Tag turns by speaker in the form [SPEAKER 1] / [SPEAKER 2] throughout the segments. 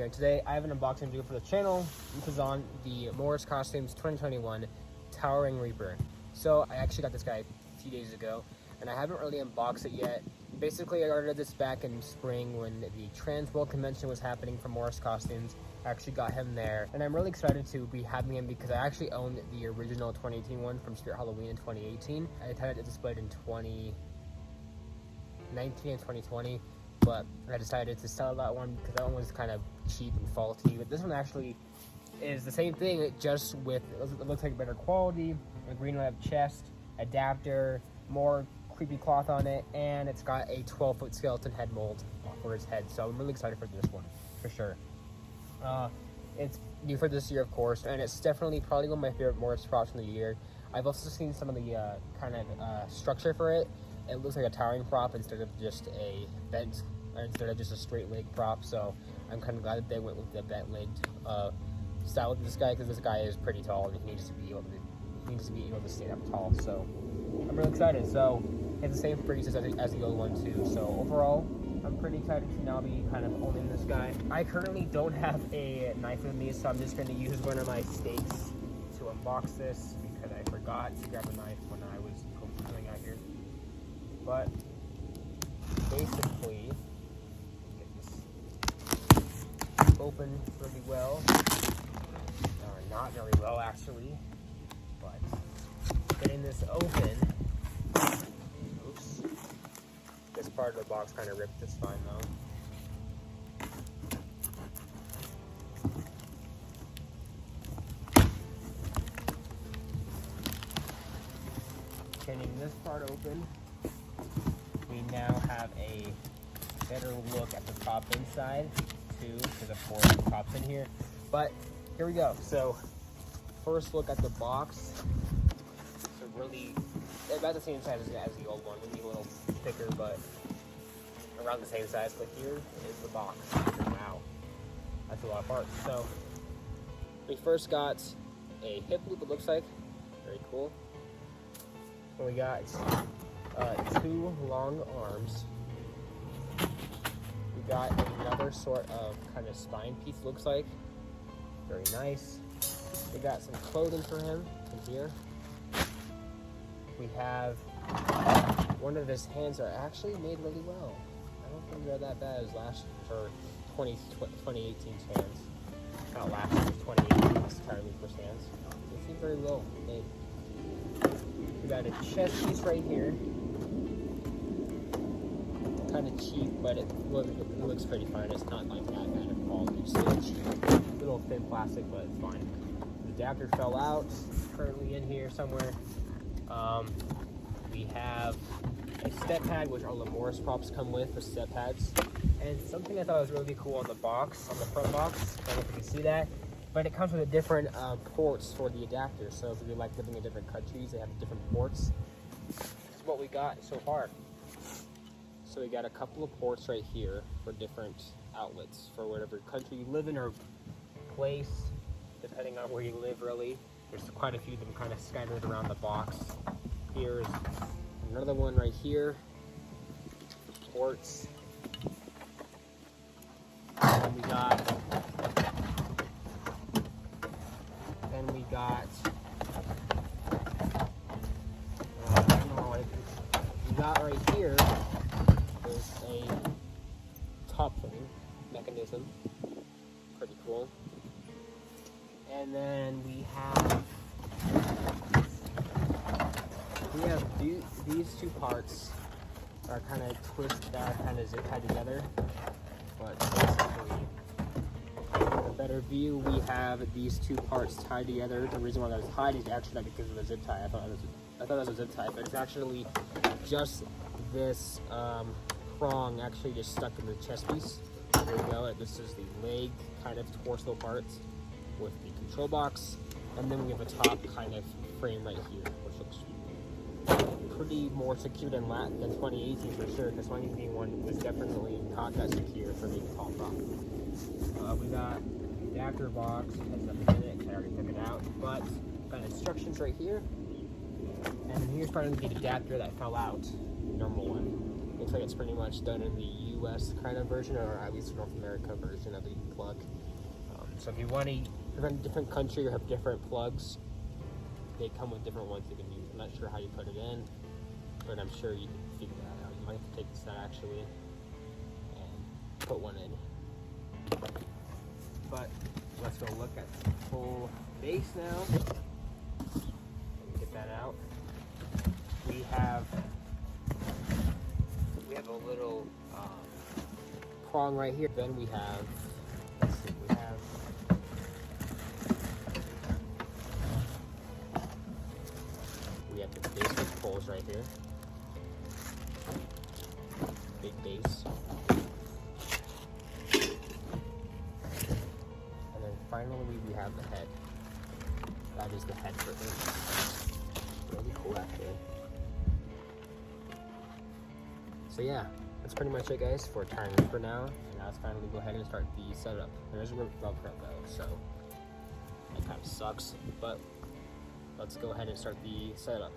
[SPEAKER 1] and today I have an unboxing video for the channel, which is on the Morris Costumes 2021 Towering Reaper. So I actually got this guy a few days ago, and I haven't really unboxed it yet. Basically, I ordered this back in spring when the Trans World Convention was happening for Morris Costumes. I actually got him there, and I'm really excited to be having him because I actually own the original 2018 one from Spirit Halloween in 2018. I had it displayed in 2019 and 2020, but I decided to sell that one because that one was kind of cheap and faulty. But this one actually is the same thing, just with, it looks like better quality, a green lab chest, adapter, more creepy cloth on it, and it's got a 12-foot skeleton head mold for his head. So I'm really excited for this one, for sure. It's new for this year, of course, and it's definitely probably one of my favorite Morris props from the year. I've also seen some of the kind of structure for it. It looks like a towering prop instead of just a bent, or instead of just a straight leg prop. So I'm kind of glad that they went with the bent legged style with this guy, because this guy is pretty tall and he needs to be able to stay up tall. So I'm really excited. So it's the same freezes as the old one too. So overall, I'm pretty excited to now be kind of owning this guy. I currently don't have a knife with me, so I'm just going to use one of my stakes to unbox this because I forgot to grab a knife when I was coming out here. But basically, get this open really well. Or not very well, actually. But getting this open. Oops. This part of the box kind of ripped. It's fine though. Getting this part open, we now have a better look at the prop inside too, because of course the prop's in here. But here we go. So first look at the box. So really about the same size as the old one, maybe a little thicker, but around the same size. But here is the box. Wow, that's a lot of parts. So we first got a hip loop, it looks like. Very cool. We got two long arms. We got another sort of kind of spine piece, looks like. Very nice. We got some clothing for him in here. We have one of his hands are actually made really well. I don't think they're that bad as last for 2018's hands. Not last year's 2018's Towering Reaper's hands. They seem very well made. We got a chest piece right here. Kind of cheap, but it looks pretty fine. It's not like that kind of quality. It's still cheap. Little thin plastic, but it's fine. The adapter fell out. It's currently in here somewhere. We have a step pad, which all the Morris props come with step pads. And something I thought was really cool on the box, on the front box. I don't know if you can see that. But it comes with a different ports for the adapter. So if you like living in different countries, they have different ports. This is what we got so far. So we got a couple of ports right here for different outlets for whatever country you live in or place, depending on where you live really. There's quite a few of them kind of scattered around the box. Here's another one right here. Ports. And we got right here is a top thing mechanism. Pretty cool. And then we have these two parts are kind of kind of zip tied together. But basically, for a better view, we have these two parts tied together. The reason why they're tied is actually not because of the zip tie. I thought that was a zip tie, but it's actually just this prong actually just stuck in the chest piece. There we go. This is the leg kind of torso part with the control box, and then we have a top kind of frame right here, which looks pretty more secure than 2018 for sure, because 2018 one was definitely not that secure for being a tall prop. We got the adapter box, has nothing in it, I already took it out, but got instructions right here. And then here's part of the adapter that fell out, normal one. Looks like it's pretty much done in the US kind of version, or at least North America version of the plug. So if you want to run a different country or have different plugs, they come with different ones you can use. I'm not sure how you put it in, but I'm sure you can figure that out. You might have to take this out actually and put one in. But let's go look at the full base now. Let me get that out. We have a little prong right here. Then we have, let's see, we have the basic poles right here. Big base. And then finally we have the head. That is the head for this. Really cool actually. So yeah, that's pretty much it guys for timing for now. And now let's finally go ahead and start the setup. There is a Velcro though, so that kind of sucks, but let's go ahead and start the setup.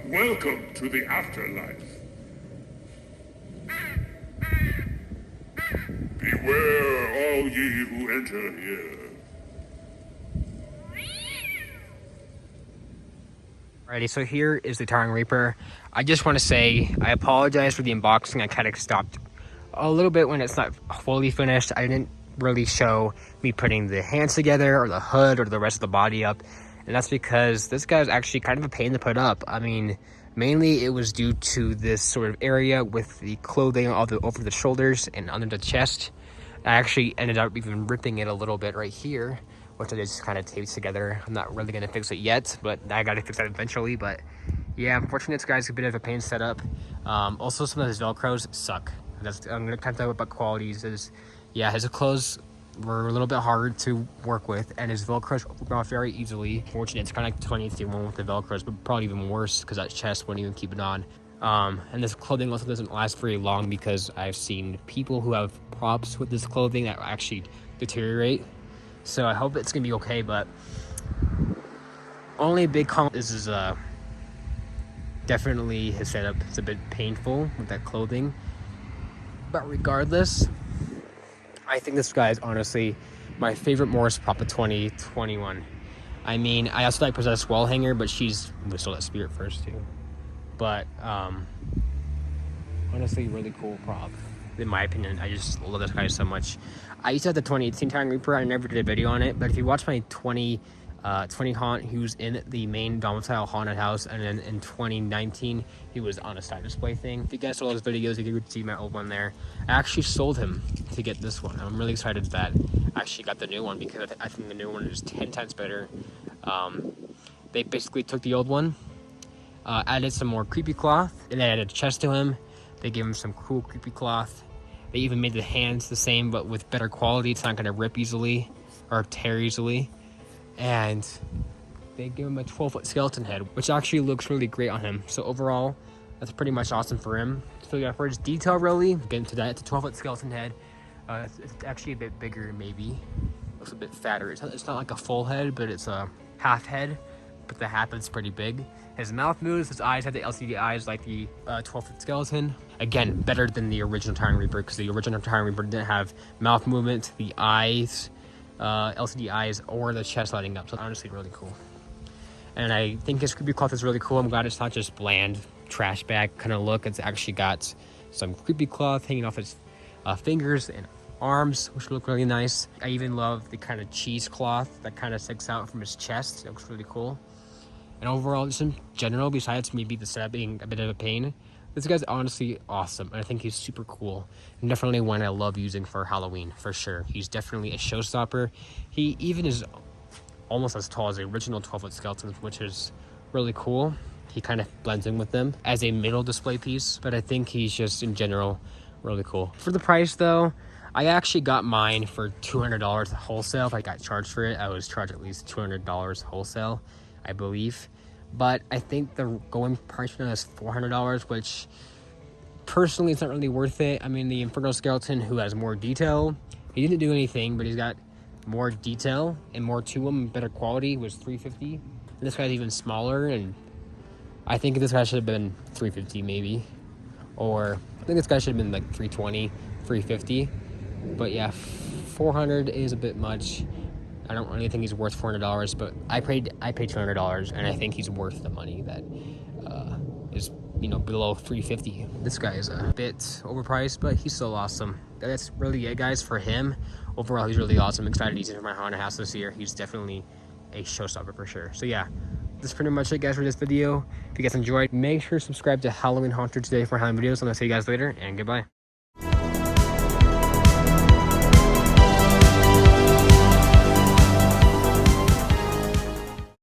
[SPEAKER 2] Welcome to the afterlife. all ye who enter here.
[SPEAKER 1] Alrighty, so here is the Towering Reaper. I just want to say I apologize for the unboxing. I kind of stopped a little bit when it's not fully finished. I didn't really show me putting the hands together or the hood or the rest of the body up, and that's because this guy's actually kind of a pain to put up. I mean, mainly it was due to this sort of area with the clothing over the shoulders and under the chest. I actually ended up even ripping it a little bit right here, which I just kind of taped together. I'm not really going to fix it yet, but I got to fix that eventually. But yeah, unfortunately, this guy's a bit of a pain setup. Also, some of his Velcros suck. I'm going to kind of talk about qualities. Yeah, his clothes were a little bit hard to work with, and his Velcros open off very easily. Fortunately, it's kind of like the 2018 one with the Velcros, but probably even worse because that chest wouldn't even keep it on. And this clothing also doesn't last very long because I've seen people who have props with this clothing that actually deteriorate. So I hope it's gonna be okay, but only big comment is definitely his setup. It's a bit painful with that clothing, but regardless, I think this guy is honestly my favorite Morris prop of 2021. I mean, I also like Possessed Wall Hanger, but she's still that spirit first too. But honestly, really cool prop in my opinion. I just love this guy so much. I used to have the 2018 Towering Reaper. I never did a video on it, but if you watch my 20 haunt, he was in the main domicile haunted house, and then in 2019 he was on a side display thing. If you guys saw those videos, you could see my old one there. I actually sold him to get this one. I'm really excited that I actually got the new one because I think the new one is 10 times better. They basically took the old one, added some more creepy cloth, and they added a chest to him. They gave him some cool creepy cloth. They even made the hands the same, but with better quality. It's not going to rip easily or tear easily. And they give him a 12-foot skeleton head, which actually looks really great on him. So overall, that's pretty much awesome for him. So yeah, for his detail, really, get into that. It's a 12-foot skeleton head. It's actually a bit bigger, maybe. Looks a bit fatter. It's not like a full head, but it's a half head. But the half is pretty big. His mouth moves, his eyes have the LCD eyes like the 12-foot skeleton. Again, better than the original Towering Reaper, because the original Towering Reaper didn't have mouth movement, the eyes, LCD eyes, or the chest lighting up. So honestly, really cool. And I think his creepy cloth is really cool. I'm glad it's not just bland trash bag kind of look. It's actually got some creepy cloth hanging off his fingers and arms, which look really nice. I even love the kind of cheesecloth that kind of sticks out from his chest. It looks really cool. And overall, just in general, besides maybe the setup being a bit of a pain, this guy's honestly awesome. And I think he's super cool. And definitely one I love using for Halloween, for sure. He's definitely a showstopper. He even is almost as tall as the original 12-foot skeletons, which is really cool. He kind of blends in with them as a middle display piece. But I think he's just, in general, really cool. For the price, though, I actually got mine for $200 wholesale. If I got charged for it, I was charged at least $200 wholesale, I believe. But I think the going price for it is $400, which personally it's not really worth it. I mean, the Inferno Skeleton, who has more detail, he didn't do anything, but he's got more detail and more to him, better quality, was $350. And this guy's even smaller, and I think this guy should have been $350 maybe. Or I think this guy should have been like $320, $350. But yeah, $400 is a bit much. I don't really think he's worth $400, but I paid $200, and I think he's worth the money that is, you know, below $350. This guy is a bit overpriced, but he's still awesome. That's really it, guys, for him. Overall, he's really awesome. I'm excited to use him for my haunted house this year. He's definitely a showstopper for sure. So yeah, that's pretty much it, guys, for this video. If you guys enjoyed, make sure to subscribe to Halloween Haunter today for Halloween videos. I'm gonna see you guys later, and goodbye.